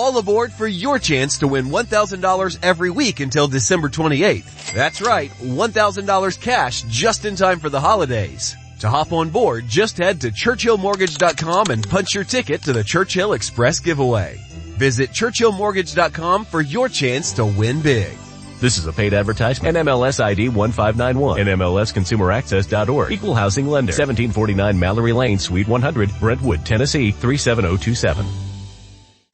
all aboard for your chance to win $1,000 every week until December 28th. That's right, $1,000 cash just in time for the holidays. To hop on board, just head to ChurchillMortgage.com and punch your ticket to the Churchill Express giveaway. Visit ChurchillMortgage.com for your chance to win big. This is a paid advertisement. NMLS ID 1591. NMLSConsumerAccess.org. Equal housing lender. 1749 Mallory Lane, Suite 100, Brentwood, Tennessee 37027.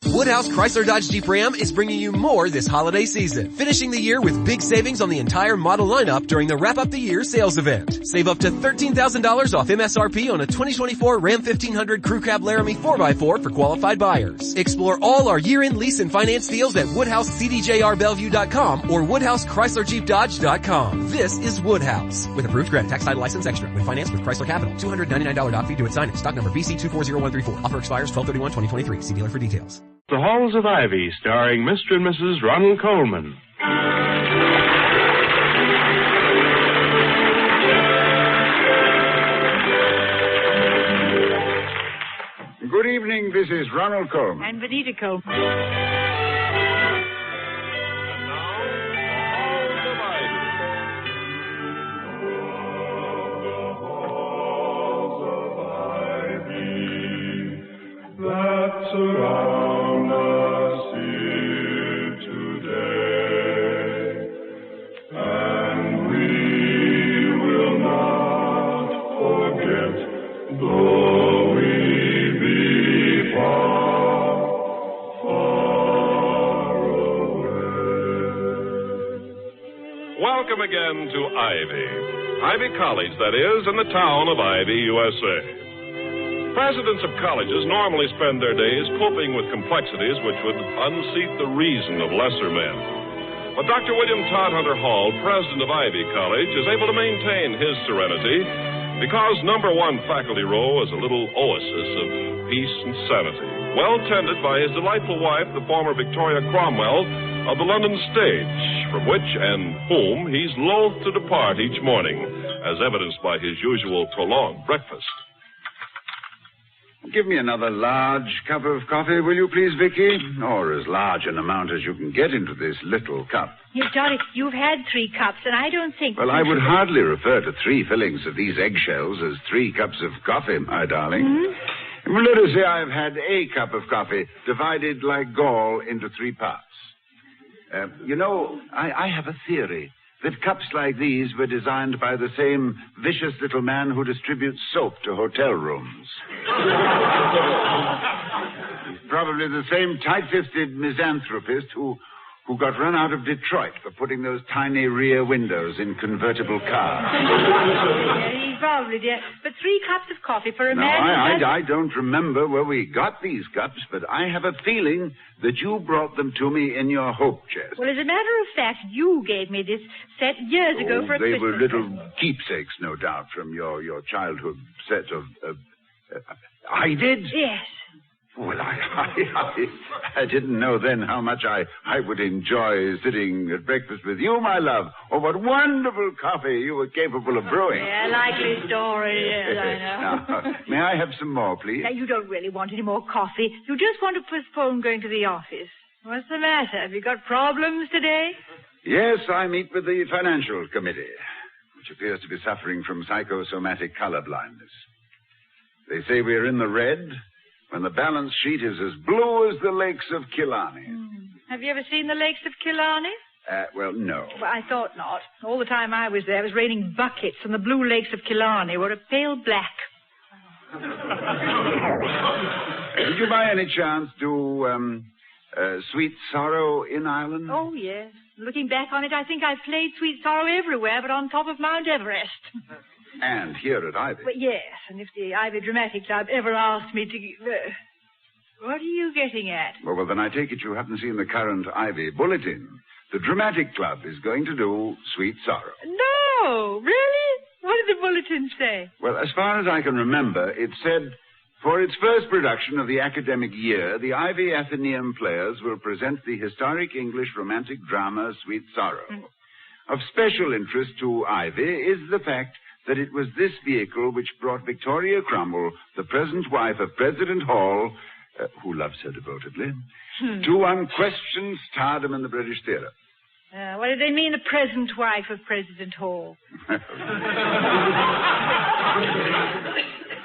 Woodhouse Chrysler Dodge Jeep Ram is bringing you more this holiday season, finishing the year with big savings on the entire model lineup during the Wrap Up the Year sales event. Save up to $13,000 off MSRP on a 2024 Ram 1500 Crew Cab Laramie 4x4 for qualified buyers. Explore all our year-end lease and finance deals at WoodhouseCDJRBellevue.com or WoodhouseChryslerJeepDodge.com. This is Woodhouse with approved credit, tax title license extra when financed with Chrysler Capital. $299 doc fee due at signing. Stock number BC240134. Offer expires 12/31/2023. See dealer for details. The Halls of Ivy, starring Mr. and Mrs. Ronald Coleman. Good evening, this is Ronald Coleman. And Benita Coleman. Surround us here today, and we will not forget, though we be far, far away. Welcome again to Ivy College, that is, in the town of Ivy, USA. Presidents of colleges normally spend their days coping with complexities which would unseat the reason of lesser men. But Dr. William Todhunter Hall, president of Ivy College, is able to maintain his serenity because number one faculty row is a little oasis of peace and sanity, well tended by his delightful wife, the former Victoria Cromwell of the London stage, from which and whom he's loath to depart each morning, as evidenced by his usual prolonged breakfast. Give me another large cup of coffee, will you please, Vicky? Or as large an amount as you can get into this little cup. Yes, Dolly, you've had 3 cups, and I don't think... Well, I would hardly refer to 3 fillings of these eggshells as 3 cups of coffee, my darling. Mm-hmm. Well, let us say I've had a cup of coffee divided like gall into 3 parts. I have a theory that cups like these were designed by the same vicious little man who distributes soap to hotel rooms. He's probably the same tight-fisted misanthropist who got run out of Detroit for putting those tiny rear windows in convertible cars. Yeah, he probably did. But 3 cups of coffee for a man... I don't remember where we got these cups, but I have a feeling that you brought them to me in your hope chest. Well, as a matter of fact, you gave me this set years ago for a Christmas They were little present. keepsakes, no doubt, from your childhood set of... I did? Yes. Well, I didn't know then how much I would enjoy sitting at breakfast with you, my love. Oh, what wonderful coffee you were capable of brewing. Yeah, likely story, yes, I know. Now, may I have some more, please? Now, you don't really want any more coffee. You just want to postpone going to the office. What's the matter? Have you got problems today? Yes, I meet with the financial committee, which appears to be suffering from psychosomatic color blindness. They say we're in the red when the balance sheet is as blue as the lakes of Killarney. Have you ever seen the lakes of Killarney? Well, no. Well, I thought not. All the time I was there, it was raining buckets, and the blue lakes of Killarney were a pale black. Did you by any chance do Sweet Sorrow in Ireland? Oh, yes. Looking back on it, I think I've played Sweet Sorrow everywhere but on top of Mount Everest. And here at Ivy. Well, yes, and if the Ivy Dramatic Club ever asked me to... what are you getting at? Well, then I take it you haven't seen the current Ivy Bulletin. The Dramatic Club is going to do Sweet Sorrow. No, really? What did the bulletin say? Well, as far as I can remember, it said, for its first production of the academic year, the Ivy Athenaeum Players will present the historic English romantic drama Sweet Sorrow. Of special interest to Ivy is the fact that it was this vehicle which brought Victoria Cromwell, the present wife of President Hall, who loves her devotedly, to unquestioned stardom in the British theatre. What did they mean, the present wife of President Hall?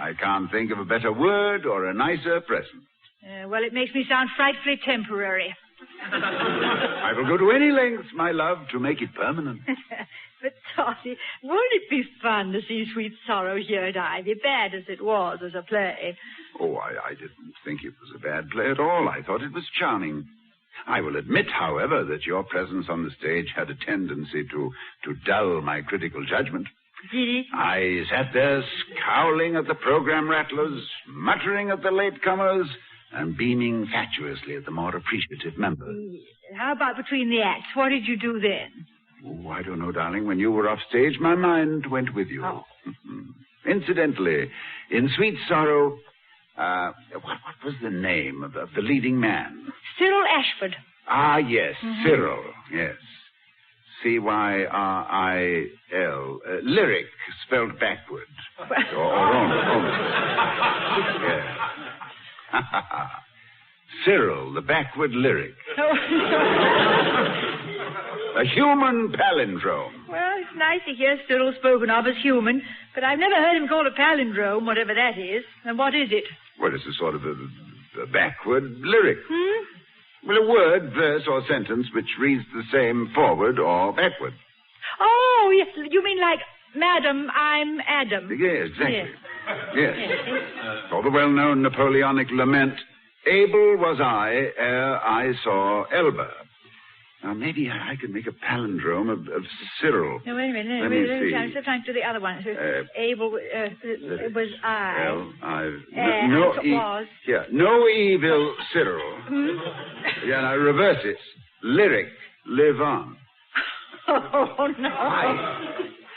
I can't think of a better word or a nicer present. Well, it makes me sound frightfully temporary. I will go to any lengths, my love, to make it permanent. But, Totty, won't it be fun to see Sweet Sorrow here at Ivy, bad as it was as a play? Oh, I didn't think it was a bad play at all. I thought it was charming. I will admit, however, that your presence on the stage had a tendency to dull my critical judgment. Did it? I sat there scowling at the program rattlers, muttering at the latecomers, and beaming fatuously at the more appreciative members. How about between the acts? What did you do then? Oh, I don't know, darling. When you were off stage, my mind went with you. Oh. Incidentally, in Sweet Sorrow, what was the name of the leading man? Cyril Ashford. Ah, yes, Cyril, yes. Cyril, lyric, spelled backward. or almost. Yes. Cyril, the backward lyric. A human palindrome. Well, it's nice to hear Cyril spoken of as human, but I've never heard him called a palindrome, whatever that is. And what is it? Well, it's a sort of a backward lyric. Well, a word, verse, or sentence which reads the same forward or backward. Oh, yes. You mean like, Madam, I'm Adam. Yes, exactly. Yes. Or the well-known Napoleonic lament, Able was I ere I saw Elba. Now, maybe I could make a palindrome of Cyril. No, wait a minute. Let me see. I'm still trying to do the other one. Able was I. Well, was. Yeah, no evil Cyril. Yeah, now reverse it. Lyric, live on. Oh, no.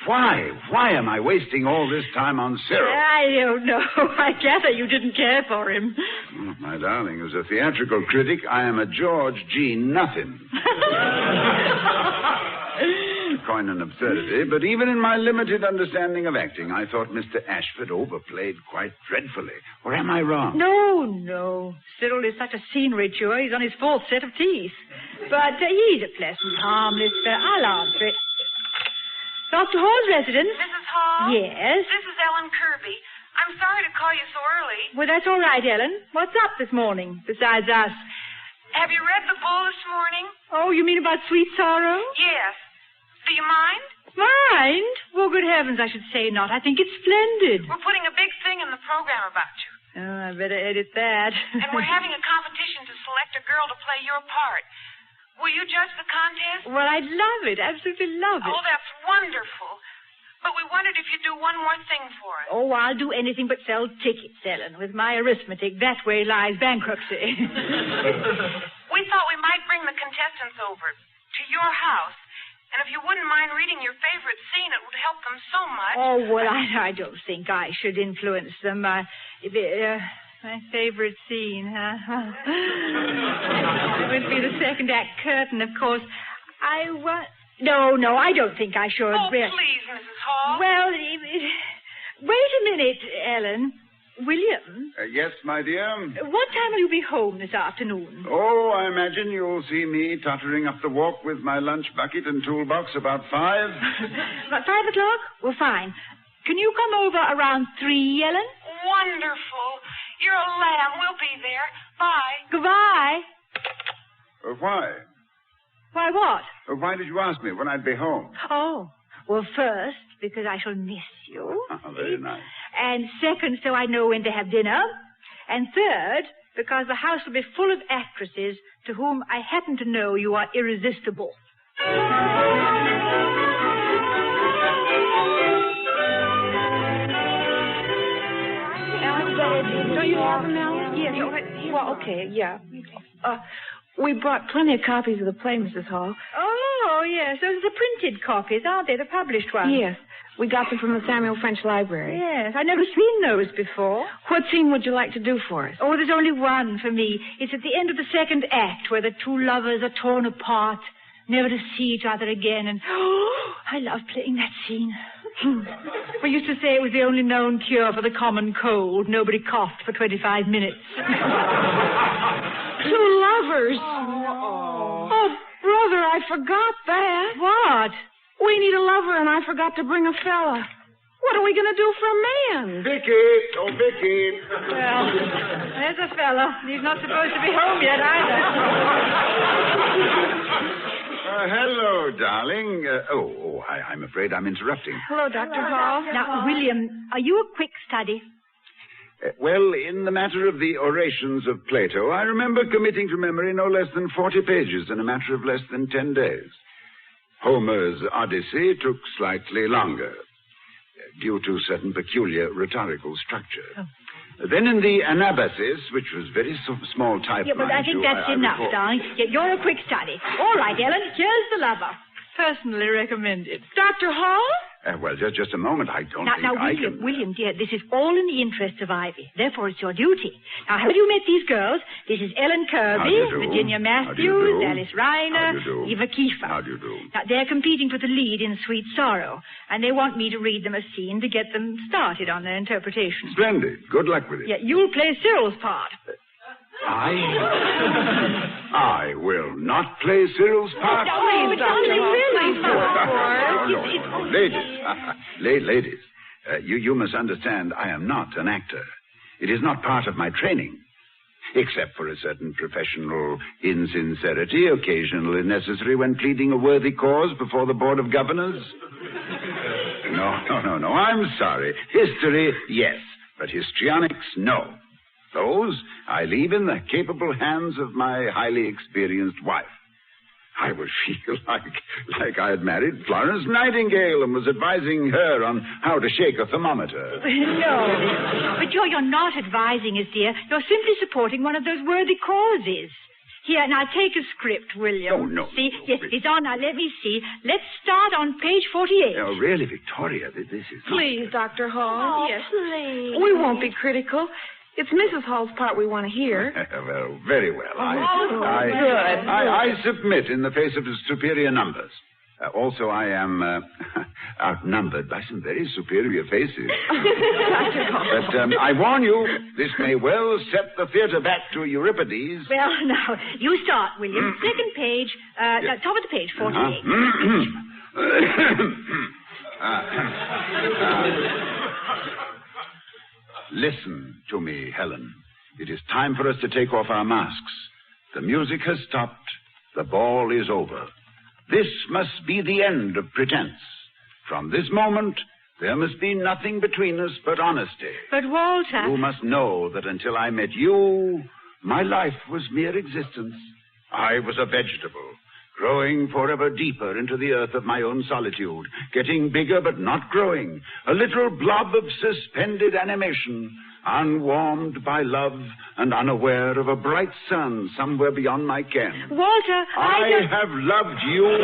Why am I wasting all this time on Cyril? I don't know. I gather you didn't care for him. Oh, my darling, as a theatrical critic, I am a George G. Nothing. Coin an absurdity, but even in my limited understanding of acting, I thought Mr. Ashford overplayed quite dreadfully. Or am I wrong? No. Cyril is such a scenery chewer. He's on his fourth set of teeth. But he's a pleasant, harmless fellow. I'll answer it. Dr. Hall's residence? Mrs. Hall? Yes? This is Ellen Kirby. I'm sorry to call you so early. Well, that's all right, Ellen. What's up this morning, besides us? Have you read the Bull this morning? Oh, you mean about Sweet Sorrow? Yes. Do you mind? Mind? Well, good heavens, I should say not. I think it's splendid. We're putting a big thing in the program about you. Oh, I better edit that. And we're having a competition to select a girl to play your part. Will you judge the contest? Well, I'd love it. Absolutely love it. Oh, that's wonderful. But we wondered if you'd do one more thing for us. Oh, I'll do anything but sell tickets, Ellen. With my arithmetic, that way lies bankruptcy. We thought we might bring the contestants over to your house. And if you wouldn't mind reading your favorite scene, it would help them so much. Oh, well, I don't think I should influence them. My favorite scene, huh? It would be the second act curtain, of course. No, I don't think I should. Oh, please, Mrs. Hall. Well, wait a minute, Ellen. William? Yes, my dear? What time will you be home this afternoon? Oh, I imagine you'll see me tottering up the walk with my lunch bucket and toolbox about 5. About 5 o'clock? Well, fine. Can you come over around 3, Ellen? Wonderful. You're a lamb. We'll be there. Bye. Goodbye. Why? Why what? Why did you ask me when I'd be home? Oh, well, first, because I shall miss you. Oh, very nice. And second, so I know when to have dinner. And third, because the house will be full of actresses to whom I happen to know you are irresistible. Don't you have them, Ellen? Yes. Well, okay, yeah. We brought plenty of copies of the play, Mrs. Hall. Oh, yes. Those are the printed copies, aren't they? The published ones. Yes. We got them from the Samuel French Library. Yes. I've never seen those before. What scene would you like to do for us? Oh, there's only one for me. It's at the end of the second act where the two lovers are torn apart, never to see each other again. And, I love playing that scene. We used to say it was the only known cure for the common cold. Nobody coughed for 25 minutes. Two lovers. Oh, brother, I forgot that. What? We need a lover, and I forgot to bring a fella. What are we going to do for a man? Vicky! Oh, Vicky! Well, there's a fella. He's not supposed to be home yet either. Hello, darling. I'm afraid I'm interrupting. Hello, Dr. Hall. Now, William, are you a quick study? Well, in the matter of the orations of Plato, I remember committing to memory no less than 40 pages in a matter of less than 10 days. Homer's Odyssey took slightly longer, due to certain peculiar rhetorical structure. Oh. Then in the Anabasis, which was very small type... Yeah, but I think that's enough, darling. Yeah, you're a quick study. All right, Ellen, here's the lover. Personally recommended. Dr. Hall? Well, just a moment. I don't think Now, I William, can... William, dear, this is all in the interest of Ivy. Therefore, it's your duty. Now, have you met these girls? This is Ellen Kirby, Virginia Matthews, Alice Reiner, Eva Kiefer. How do you do? Now, they're competing for the lead in Sweet Sorrow, and they want me to read them a scene to get them started on their interpretation. Splendid. Good luck with it. Yeah, you'll play Cyril's part. I will not play Cyril's part. No, Ladies, you must understand I am not an actor. It is not part of my training, except for a certain professional insincerity occasionally necessary when pleading a worthy cause before the Board of Governors. No. I'm sorry. History, yes, but histrionics, no. Those I leave in the capable hands of my highly experienced wife. I would feel like I had married Florence Nightingale and was advising her on how to shake a thermometer. No, but you're not advising us, dear. You're simply supporting one of those worthy causes. Here, now take a script, William. Oh, no. See, yes, it's on. Now, let me see. Let's start on page 48. Oh, really, Victoria, this is... Please, Dr. Hall. Oh, yes. Please. We won't be critical. It's Mrs. Hall's part we want to hear. Well, very well. Good. I submit in the face of superior numbers. Also, I am outnumbered by some very superior faces. But I warn you, this may well set the theater back to Euripides. Well, now, you start, William. Second page, top of the page, 48. Listen to me, Helen. It is time for us to take off our masks. The music has stopped. The ball is over. This must be the end of pretense. From this moment, there must be nothing between us but honesty. But, Walter... You must know that until I met you, my life was mere existence. I was a vegetable, growing forever deeper into the earth of my own solitude, getting bigger but not growing, a little blob of suspended animation, unwarmed by love and unaware of a bright sun somewhere beyond my ken. Walter, I have loved you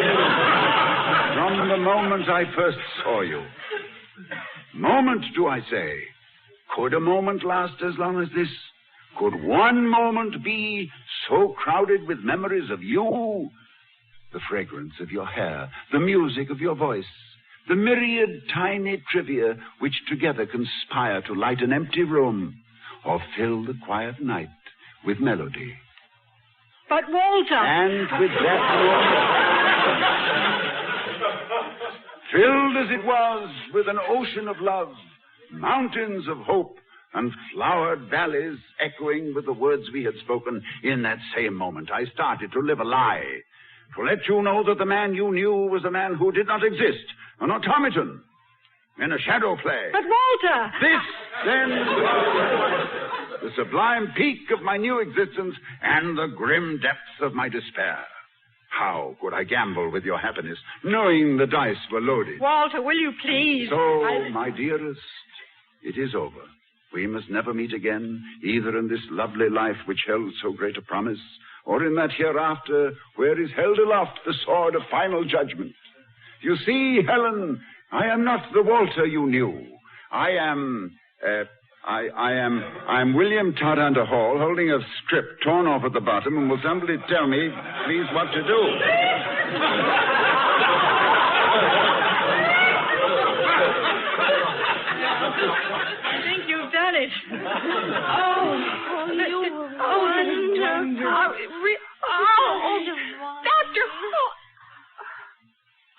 from the moment I first saw you. Moment, do I say? Could a moment last as long as this? Could one moment be so crowded with memories of you? The fragrance of your hair, the music of your voice, the myriad tiny trivia which together conspire to light an empty room or fill the quiet night with melody. But, Walter... And with that moment, filled as it was with an ocean of love, mountains of hope, and flowered valleys echoing with the words we had spoken, in that same moment I started to live a lie. To let you know that the man you knew was a man who did not exist, an automaton, in a shadow play. But, Walter... This, then, the sublime peak of my new existence and the grim depths of my despair. How could I gamble with your happiness, knowing the dice were loaded? Walter, will you please? So, my dearest, it is over. We must never meet again, either in this lovely life which held so great a promise, or in that hereafter where is held aloft the sword of final judgment. You see, Helen, I am not the Walter you knew. I am William Todhunter Hall, holding a script torn off at the bottom, and will somebody tell me, please, what to do? I think you've done it. Dr. Hall.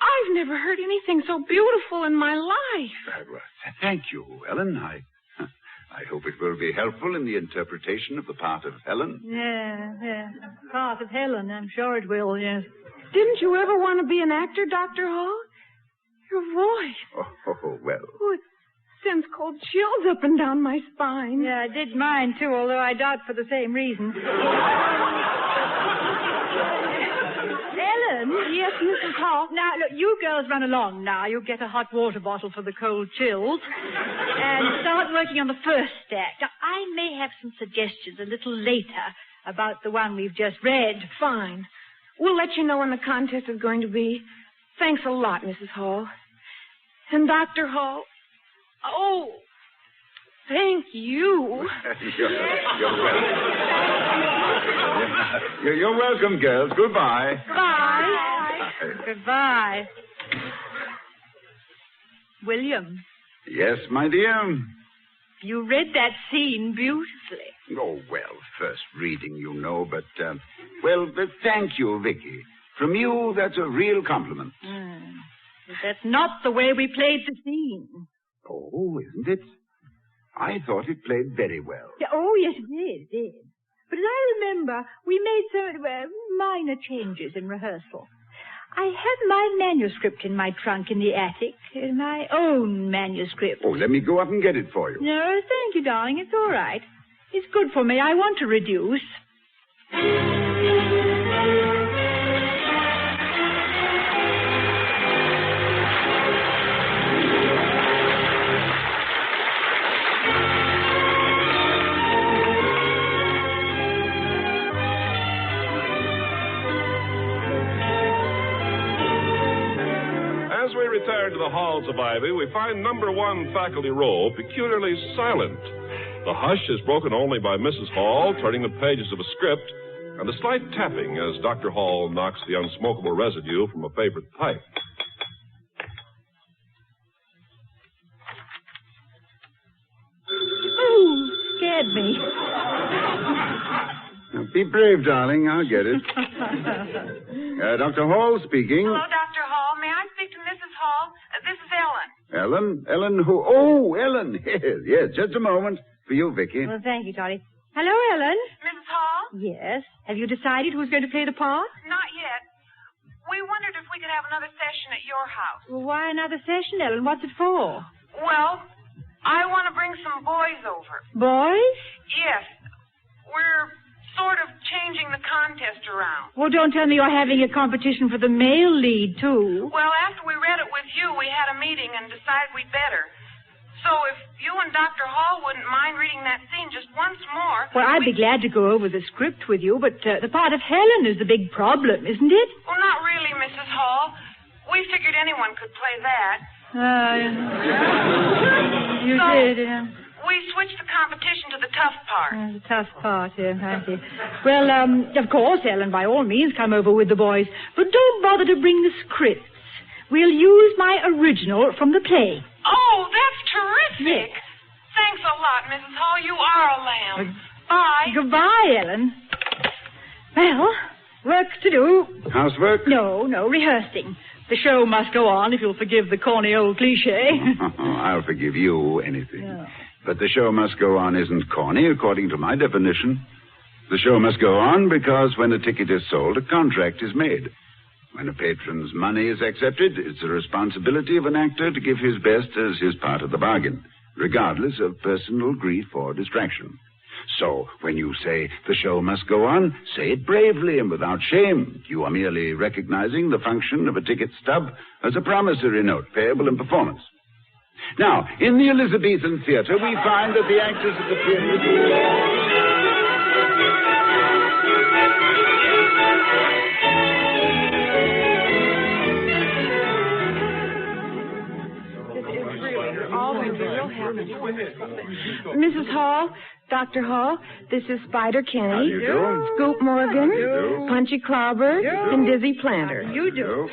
I've never heard anything so beautiful in my life. Well, thank you, Ellen. I hope it will be helpful in the interpretation of the part of Helen. Yeah. Part of Helen, I'm sure it will, yes. Didn't you ever want to be an actor, Dr. Hall? Your voice. Oh, well. Oh, it sends cold chills up and down my spine. Yeah, I did mine, too, although I doubt for the same reason. Ellen? Yes, Mrs. Hall. Now, look, you girls run along now. You get a hot water bottle for the cold chills. And start working on the first act. Now, I may have some suggestions a little later about the one we've just read. Fine. We'll let you know when the contest is going to be. Thanks a lot, Mrs. Hall. And Dr. Hall. Oh, thank you. You're welcome, girls. Goodbye. Bye. Goodbye. William. Yes, my dear. You read that scene beautifully. Oh, well, first reading, you know, but, thank you, Vicky. From you, that's a real compliment. But that's not the way we played the scene. Oh, isn't it? I thought it played very well. Oh, yes, it did. But as I remember, we made some minor changes in rehearsal. I have my manuscript in my trunk in the attic, my own manuscript. Oh, let me go up and get it for you. No, thank you, darling. It's all right. It's good for me. I want to reduce. As we return to the halls of Ivy, we find number 1 faculty row peculiarly silent. The hush is broken only by Mrs. Hall turning the pages of a script and a slight tapping as Dr. Hall knocks the unsmokable residue from a favorite pipe. Oh, scared me. Now, be brave, darling. I'll get it. Dr. Hall speaking. Hello, Dr. Hall. May I speak to Mrs. Hall? This is Ellen. Ellen? Ellen who? Oh, Ellen. Yes, just a moment. For you, Vicky. Well, thank you, Charlie. Hello, Ellen. Mrs. Hall? Yes. Have you decided who's going to play the part? Not yet. We wondered if we could have another session at your house. Well, why another session, Ellen? What's it for? Well, I want to bring some boys over. Boys? Yes. We're sort of changing the contest around. Well, don't tell me you're having a competition for the male lead, too. Well, after we read it with you, we had a meeting and decided we'd better. So if you and Dr. Hall wouldn't mind reading that scene just once more... Well, I'd be glad to go over the script with you, but the part of Helen is the big problem, isn't it? Well, not really, Mrs. Hall. We figured anyone could play that. You did, yeah. We switched the competition to the tough part. The tough part, yeah, I see. Well, of course, Ellen, by all means, come over with the boys. But don't bother to bring the scripts. We'll use my original from the play. Oh, that's terrific. Yes. Thanks a lot, Mrs. Hall. You are a lamb. Bye. Goodbye, Ellen. Well, work to do. Housework? No, rehearsing. The show must go on, if you'll forgive the corny old cliché. I'll forgive you anything. Yeah. But the show must go on isn't corny, according to my definition. The show must go on because when a ticket is sold, a contract is made. When a patron's money is accepted, it's the responsibility of an actor to give his best as his part of the bargain, regardless of personal grief or distraction. So, when you say the show must go on, say it bravely and without shame. You are merely recognizing the function of a ticket stub as a promissory note payable in performance. Now, in the Elizabethan theater, we find that the actors of the period... Mrs. Hall, Dr. Hall, this is Spider Kenny. How you doing? Scoop Morgan. How you do? Punchy Clobber. And Dizzy Planter. You do.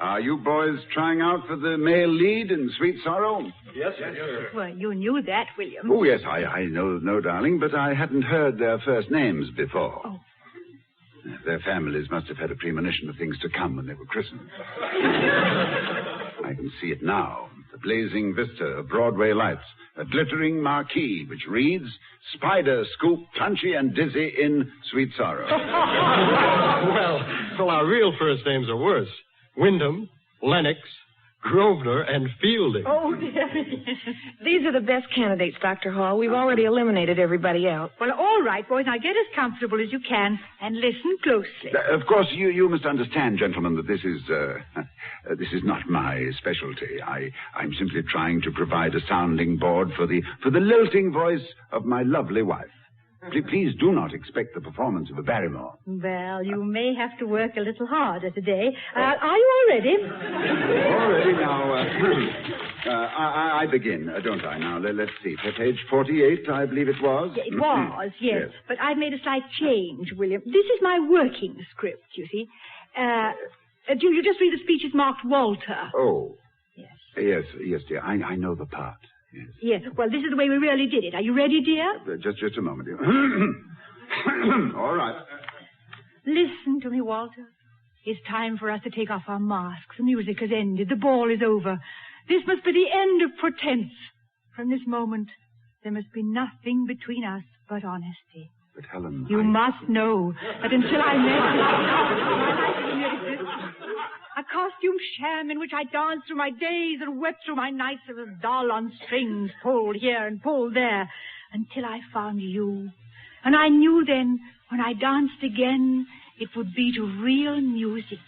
Are you boys trying out for the male lead in Sweet Sorrow? Yes, sir. Well, you knew that, William. Oh, yes, I know, darling, but I hadn't heard their first names before. Oh. Their families must have had a premonition of things to come when they were christened. I can see it now. The blazing vista of Broadway lights. A glittering marquee which reads, Spider, Scoop, Punchy, and Dizzy in Sweet Sorrow. Well, our real first names are worse. Wyndham, Lennox, Grosvenor, and Fielding. Oh, dear. These are the best candidates, Dr. Hall. We've already eliminated everybody else. Well, all right, boys. Now get as comfortable as you can and listen closely. Of course, you must understand, gentlemen, that this is not my specialty. I'm simply trying to provide a sounding board for the lilting voice of my lovely wife. Please do not expect the performance of a Barrymore. Well, you may have to work a little harder today. Are you all ready? All ready now. I begin, don't I? Now, let's see. Page 48, I believe it was. It was, yes. But I've made a slight change, William. This is my working script, you see. Do you just read the speeches marked Walter? Oh. Yes. Yes, dear. I know the part. Yes. Well, this is the way we really did it. Are you ready, dear? Just a moment, dear. All right. Listen to me, Walter. It's time for us to take off our masks. The music has ended. The ball is over. This must be the end of pretense. From this moment, there must be nothing between us but honesty. But, Helen, You must know that until I met you, a costume sham in which I danced through my days and wept through my nights as a doll on strings, pulled here and pulled there, until I found you. And I knew then, when I danced again, it would be to real music.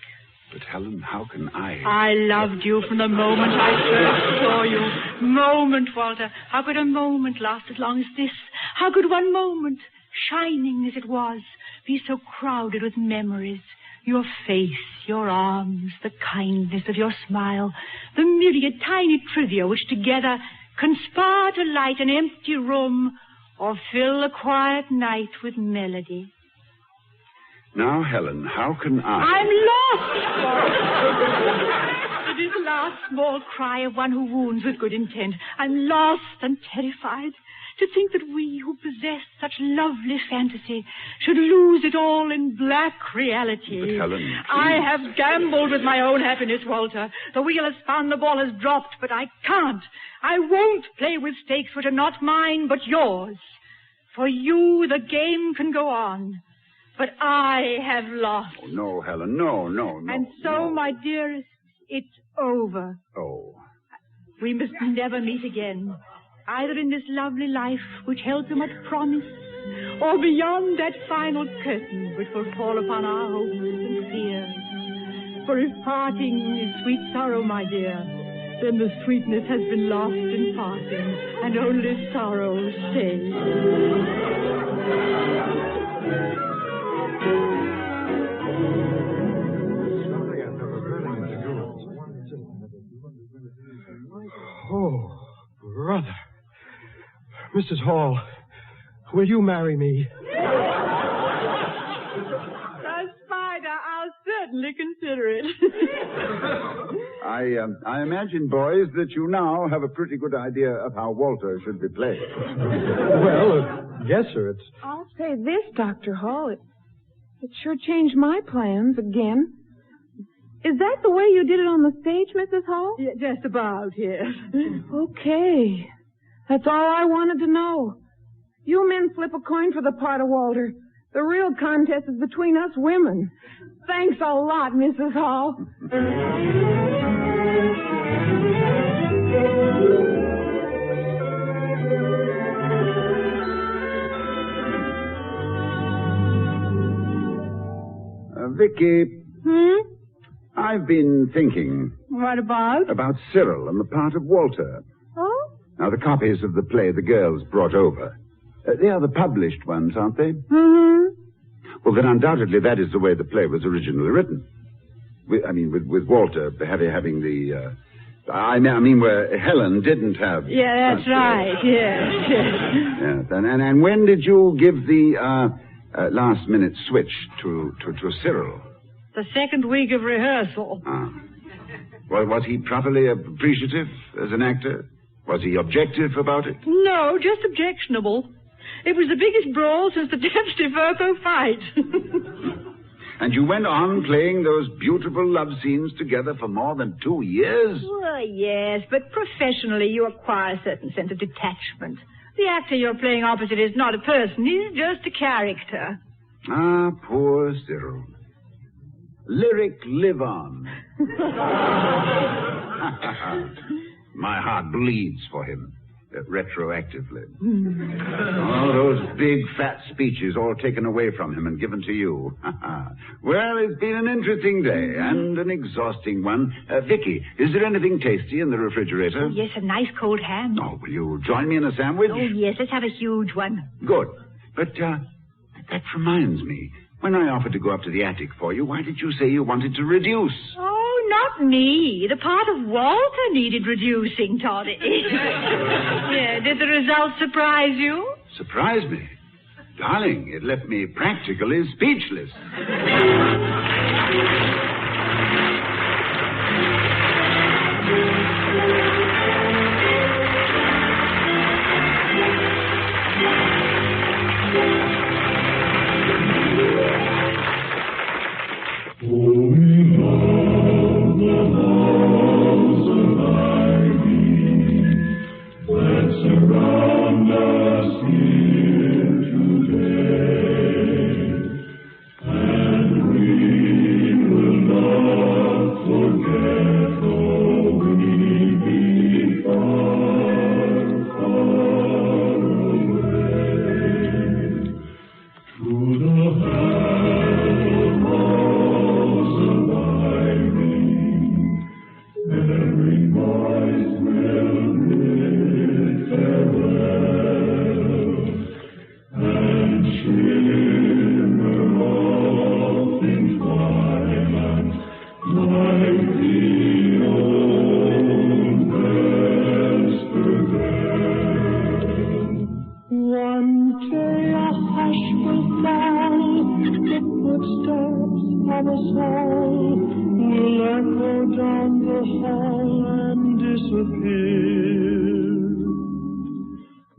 But, Helen, how can I... I loved you from the moment I first saw you. Moment, Walter. How could a moment last as long as this? How could one moment, shining as it was, be so crowded with memories? Your face, your arms, the kindness of your smile, the myriad tiny trivia which together conspire to light an empty room or fill a quiet night with melody. Now, Helen, how can I... I'm lost! It is the last small cry of one who wounds with good intent. I'm lost and terrified. To think that we who possess such lovely fantasy should lose it all in black reality. But, Helen, please. I have gambled with my own happiness, Walter. The wheel has spun, the ball has dropped, but I can't. I won't play with stakes which are not mine, but yours. For you, the game can go on. But I have lost. Oh, no, Helen, no. And so, my dearest, it's over. Oh. We must never meet again. Either in this lovely life which held so much promise, or beyond that final curtain which will fall upon our hopes and fears. For if parting is sweet sorrow, my dear, then the sweetness has been lost in parting, and only sorrow stays. Oh, brother. Mrs. Hall, will you marry me? Spider, I'll certainly consider it. I imagine, boys, that you now have a pretty good idea of how Walter should be played. Well, yes, sir. I'll say this, Dr. Hall. It sure changed my plans again. Is that the way you did it on the stage, Mrs. Hall? Yeah, just about, yes. Okay. That's all I wanted to know. You men flip a coin for the part of Walter. The real contest is between us women. Thanks a lot, Mrs. Hall. Vicky. I've been thinking. What about? About Cyril and the part of Walter. Oh? Now, the copies of the play the girls brought over. They are the published ones, aren't they? Mm-hmm. Well, then undoubtedly that is the way the play was originally written. With Walter having the... I mean, where Helen didn't have... Yeah, that's right. Yes. Yes. And when did you give the last-minute switch to Cyril? The second week of rehearsal. Well, was he properly appreciative as an actor? Was he objective about it? No, just objectionable. It was the biggest brawl since the Dempsey Furpo fight. And you went on playing those beautiful love scenes together for more than 2 years? Well, yes, but professionally you acquire a certain sense of detachment. The actor you're playing opposite is not a person. He's just a character. Ah, poor Cyril. Lyric live on. My heart bleeds for him. Retroactively. Oh, those big, fat speeches all taken away from him and given to you. Well, it's been an interesting day and an exhausting one. Vicky, is there anything tasty in the refrigerator? Oh, yes, a nice cold ham. Oh, will you join me in a sandwich? Oh, yes, let's have a huge one. Good. But, that reminds me. When I offered to go up to the attic for you, why did you say you wanted to reduce? Oh, not me. The part of Walter needed reducing, Toddy. Yeah, did the result surprise you? Surprise me? Darling, it left me practically speechless.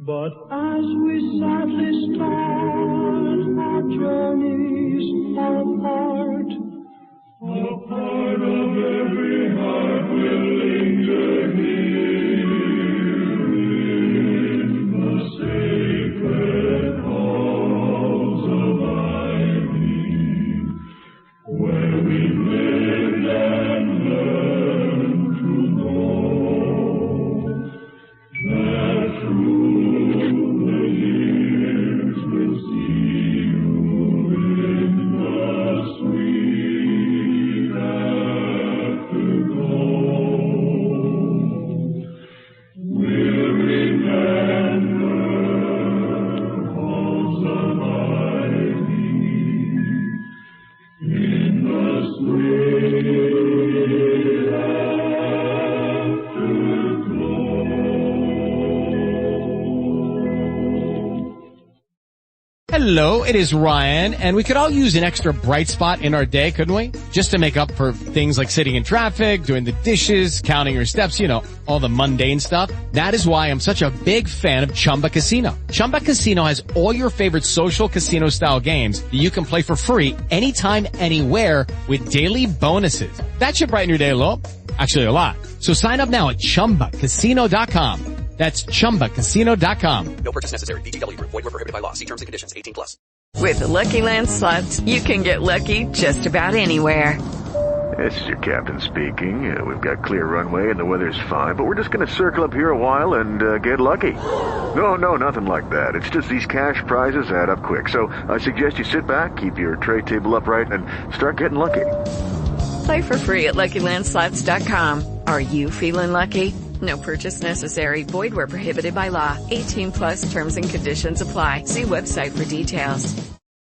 But as we sadly start our journeys apart, a part of every heart will linger here in the sacred halls of Ivy, where we lived and learned to know that through Hello, it is Ryan, and we could all use an extra bright spot in our day, couldn't we? Just to make up for things like sitting in traffic, doing the dishes, counting your steps, you know, all the mundane stuff. That is why I'm such a big fan of Chumba Casino. Chumba Casino has all your favorite social casino-style games that you can play for free anytime, anywhere with daily bonuses. That should brighten your day a little. Actually, a lot. So sign up now at ChumbaCasino.com. That's ChumbaCasino.com. No purchase necessary. VGW Group. Void where prohibited by law. See terms and conditions. 18+. With the Lucky Land Slots, you can get lucky just about anywhere. This is your captain speaking. We've got clear runway and the weather's fine, but we're just going to circle up here a while and get lucky. No, nothing like that. It's just these cash prizes add up quick. So I suggest you sit back, keep your tray table upright, and start getting lucky. Play for free at LuckyLandSlots.com. Are you feeling lucky? No purchase necessary. Void where prohibited by law. 18+ terms and conditions apply. See website for details.